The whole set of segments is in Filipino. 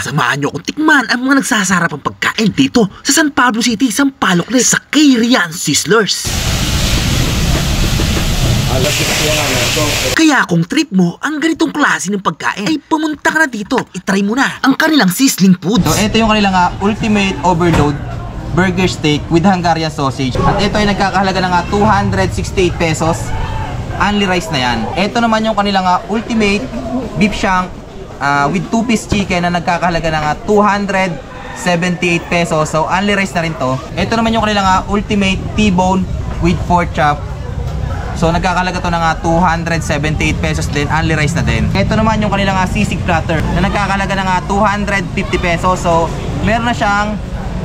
samahan nyo kung tikman ang mga nagsasarapang pagkain dito sa San Pablo City, Sampaloc Lake, sa K-Rian Sizzlers. Kaya kung trip mo ang ganitong klase ng pagkain, ay pumunta ka na dito. I-try mo na ang kanilang sizzling foods. So ito yung kanilang ultimate overload burger steak with Hungarian sausage. At ito ay nagkakahalaga ng 268 pesos. Only rice na yan. Ito naman yung kanilang ultimate beef shank with 2-piece chicken na nagkakahalaga ng 278 pesos. So only rice na rin to. Ito naman yung kanilang ultimate T-bone with pork chop. So nagkakalaga to ng 278 pesos din, only rice na din. Ito naman yung kanilang sisig platter na nagkakalaga ng 250 pesos. So meron na siyang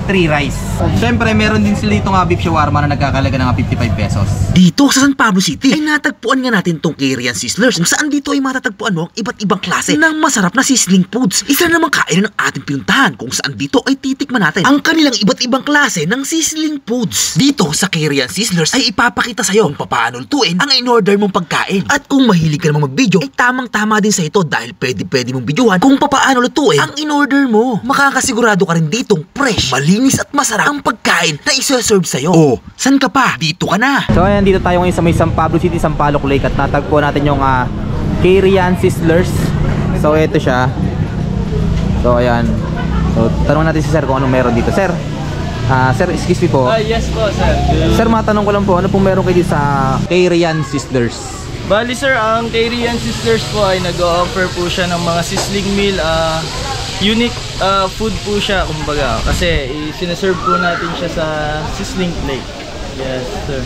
3 rice. Siyempre meron din sila dito beef shawarma na nagkakalaga ng 55 pesos. Dito sa San Pablo City ay natagpuan nga natin tong K-Rian Sizzlers, kung saan dito ay matatagpuan mo ang iba't ibang klase ng masarap na sizzling foods. Isa namang kain ng ating pinuntahan, kung saan dito ay titikman natin ang kanilang iba't ibang klase ng sizzling foods. Dito sa K-Rian Sizzlers ay ipapakita sa'yo kung paano lutuin ang in-order mong pagkain. At kung mahilig ka namang mag-video, ay tamang-tama din sa ito dahil pwede mong videohan kung paano lutuin ang in-order mo. Makakasigurado ka rin ditong fresh, malinis at masarap ang pagkain na isa-serve sa'yo. Oh, san ka pa? Dito ka na! So ayan, dito tayo ngayon sa may San Pablo City, Sampaloc Lake, at natagpuan natin yung K-Rian Sizzlers. So ito siya. So ayan. So tanong natin si sir kung anong meron dito. Sir, sir, excuse me po. Yes po, sir. Sir, matanong ko lang po, ano pong meron kayo dito sa K-Rian Sizzlers? Bali sir, ang K-Rian Sizzlers po ay nag-o-offer po siya ng mga sizzling meal. Unique food po siya, kumbaga. Kasi sineserve po natin siya sa sizzling plate. Yes, sir.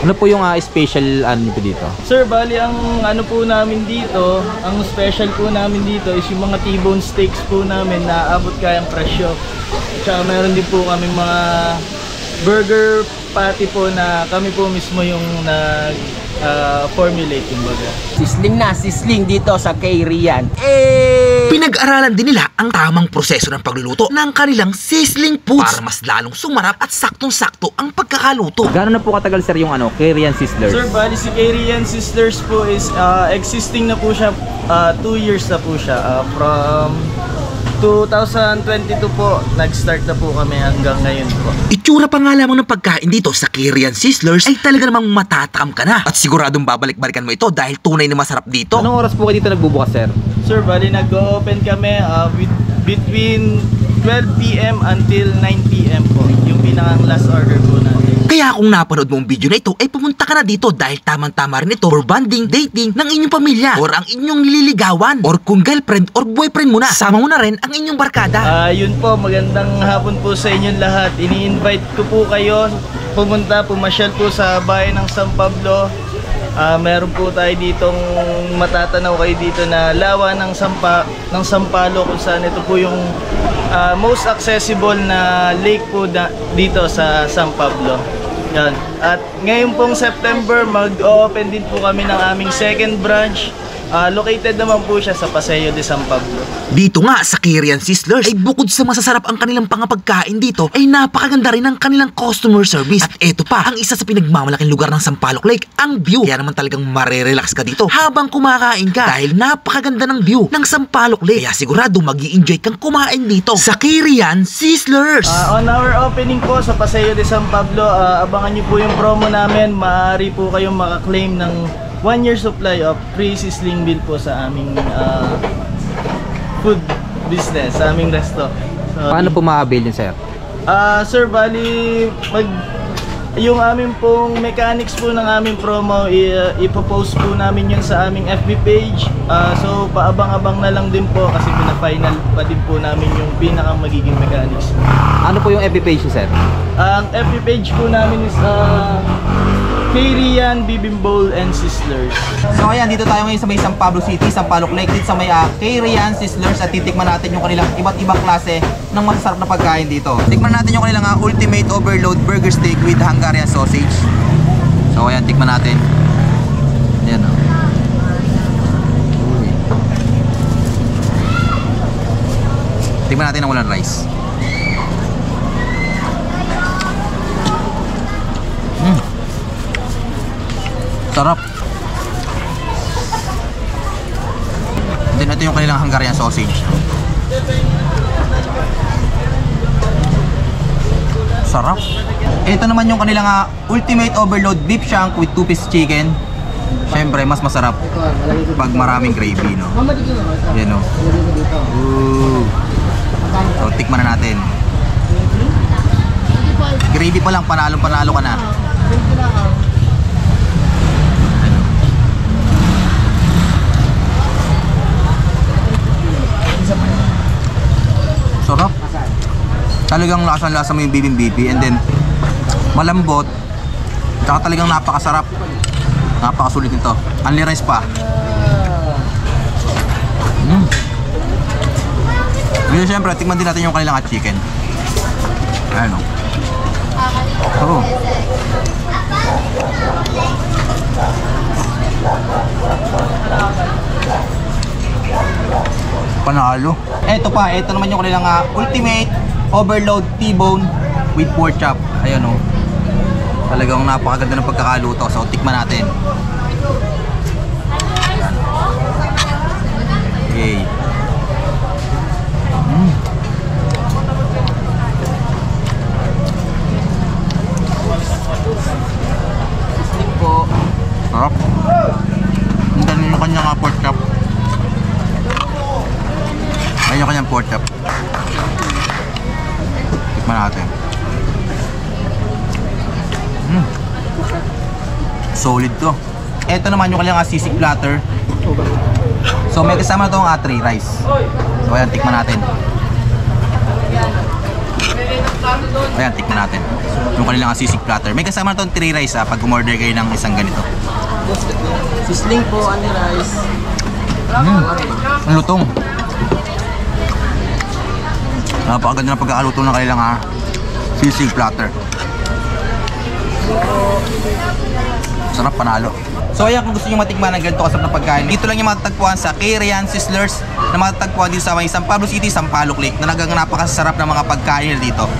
Ano po yung special ano po dito? Sir, bali ang ano po namin dito, ang special po namin dito is yung mga T-bone steaks po namin na abot kayang presyo. Tsaka meron din po kami mga burger patty po na kami po mismo yung formulate, kumbaga. Sizzling na, sizzling dito sa K-Rian. Pinag-aralan din nila ang tamang proseso ng pagluluto ng kanilang sizzling foods para mas lalong sumarap at saktong-sakto ang pagkakaluto. Gano'n na po katagal sir yung K-Rian Sizzlers? Sir, bali si K-Rian Sizzlers po is existing na po siya, 2 years na po siya. From 2022 po, nag-start na po kami hanggang ngayon po. Itsura pa nga lamang ng pagkain dito sa K-Rian Sizzlers ay talaga namang matatakam ka na. At siguradong babalik-balikan mo ito dahil tunay na masarap dito. Anong oras po kayo dito nagbubukas sir? Sir, bali nag-open kami between 12 PM until 9 PM po. Yung pinakang last order po natin. Kaya kung napanood mo ang video na ito, ay pumunta ka na dito dahil tamang-tama rin ito for bonding, dating ng inyong pamilya or ang inyong nililigawan or kung girlfriend or boyfriend mo na. Sama mo na rin ang inyong barkada. Yun po, magandang hapon po sa inyong lahat. Ini-invite ko po kayo pumasyal po sa bayan ng San Pablo. Meron po tayo ditong matatanaw kayo dito na lawa ng Sampaloc, kung saan ito po yung most accessible na lake po dito sa San Pablo. Yan. At ngayon pong September, mag-open din po kami ng aming second branch. Located naman po siya sa Paseo de San Pablo. Dito nga sa K-Rian Sizzlers ay bukod sa masasarap ang kanilang pagkain dito ay napakaganda rin ang kanilang customer service. At eto pa, ang isa sa pinagmamalaking lugar ng Sampaloc Lake, ang view. Kaya naman talagang marerelax ka dito habang kumakain ka dahil napakaganda ng view ng Sampaloc Lake. Kaya sigurado mag-i-enjoy kang kumain dito sa K-Rian Sizzlers. On our opening po sa Paseo de San Pablo, abangan nyo po yung promo namin. Maaari po kayong makaklaim ng 1 year supply of free sizzling meal po sa aming food business, sa aming resto. So, paano po ma-avail yun sir? Sir, bali yung aming pong mechanics po ng aming promo, ipopost po namin yun sa aming FB page. So paabang-abang na lang din po kasi pina-final pa din po namin yung pinakang magiging mechanics. Ano po yung FB page sir? Ang FB page po namin is K-Rian Bibimbol and Sizzlers. So ayan, dito tayo ngayon sa may San Pablo City, Sampaloc Lake, dito sa may K-Rian Sizzlers, at titikman natin yung kanilang iba't ibang klase ng masasarap na pagkain dito. Tikman natin yung kanilang ultimate overload burger steak with Hungarian sausage. So ayan, tikman natin. Ayan o. Tikman natin ang walang rice. Sarap. Then ito yung kanilang Hungarian sausage. Sarap. Ito naman yung kanilang ultimate overload beef shank with 2-piece chicken. Siyempre, mas masarap pag maraming gravy, no? Yan, no? Ooh. So, tikman na natin. Gravy pa lang, panalo-panalo ka na. Sarap. Talagang lasa-lasa mo yung bibimbip and then malambot. Tsaka talagang napakasarap. Napakasulit nito. Only rice pa. Ngayon syempre, tikman din natin yung kanilang chicken. Ayan o. Oo. Panalo. Ito pa, ito naman yung kanilang ultimate overload T-bone with pork chop. Ayan o. Talagang napakaganda ng pagkakaluto. So, tikman natin. Okay. Po. Sarap. Ang dami yung kanyang pork chop. Ayun yung kanyang pork chop. Tikman natin. Solid to. Ito naman yung kanyang sisig platter. So may kasama itong 3 rice. So ayan, tikman natin. Ayan, tikman natin yung kanilang sisig platter. May kasama itong 3 rice pag umorder kayo ng isang ganito. Sisling po, only rice. Ang lutong. Napakaganda ng pagkakaluto ng kanilang sisig platter. Sarap, panalo. So ayan, kung gusto nyo matikman ng ganito kasarap na pagkain, dito lang yung matatagpuan sa K-Rian Sizzlers na matatagpuan dito sa may San Pablo City, Sampaloc Lake, na napakasarap ng mga pagkain dito.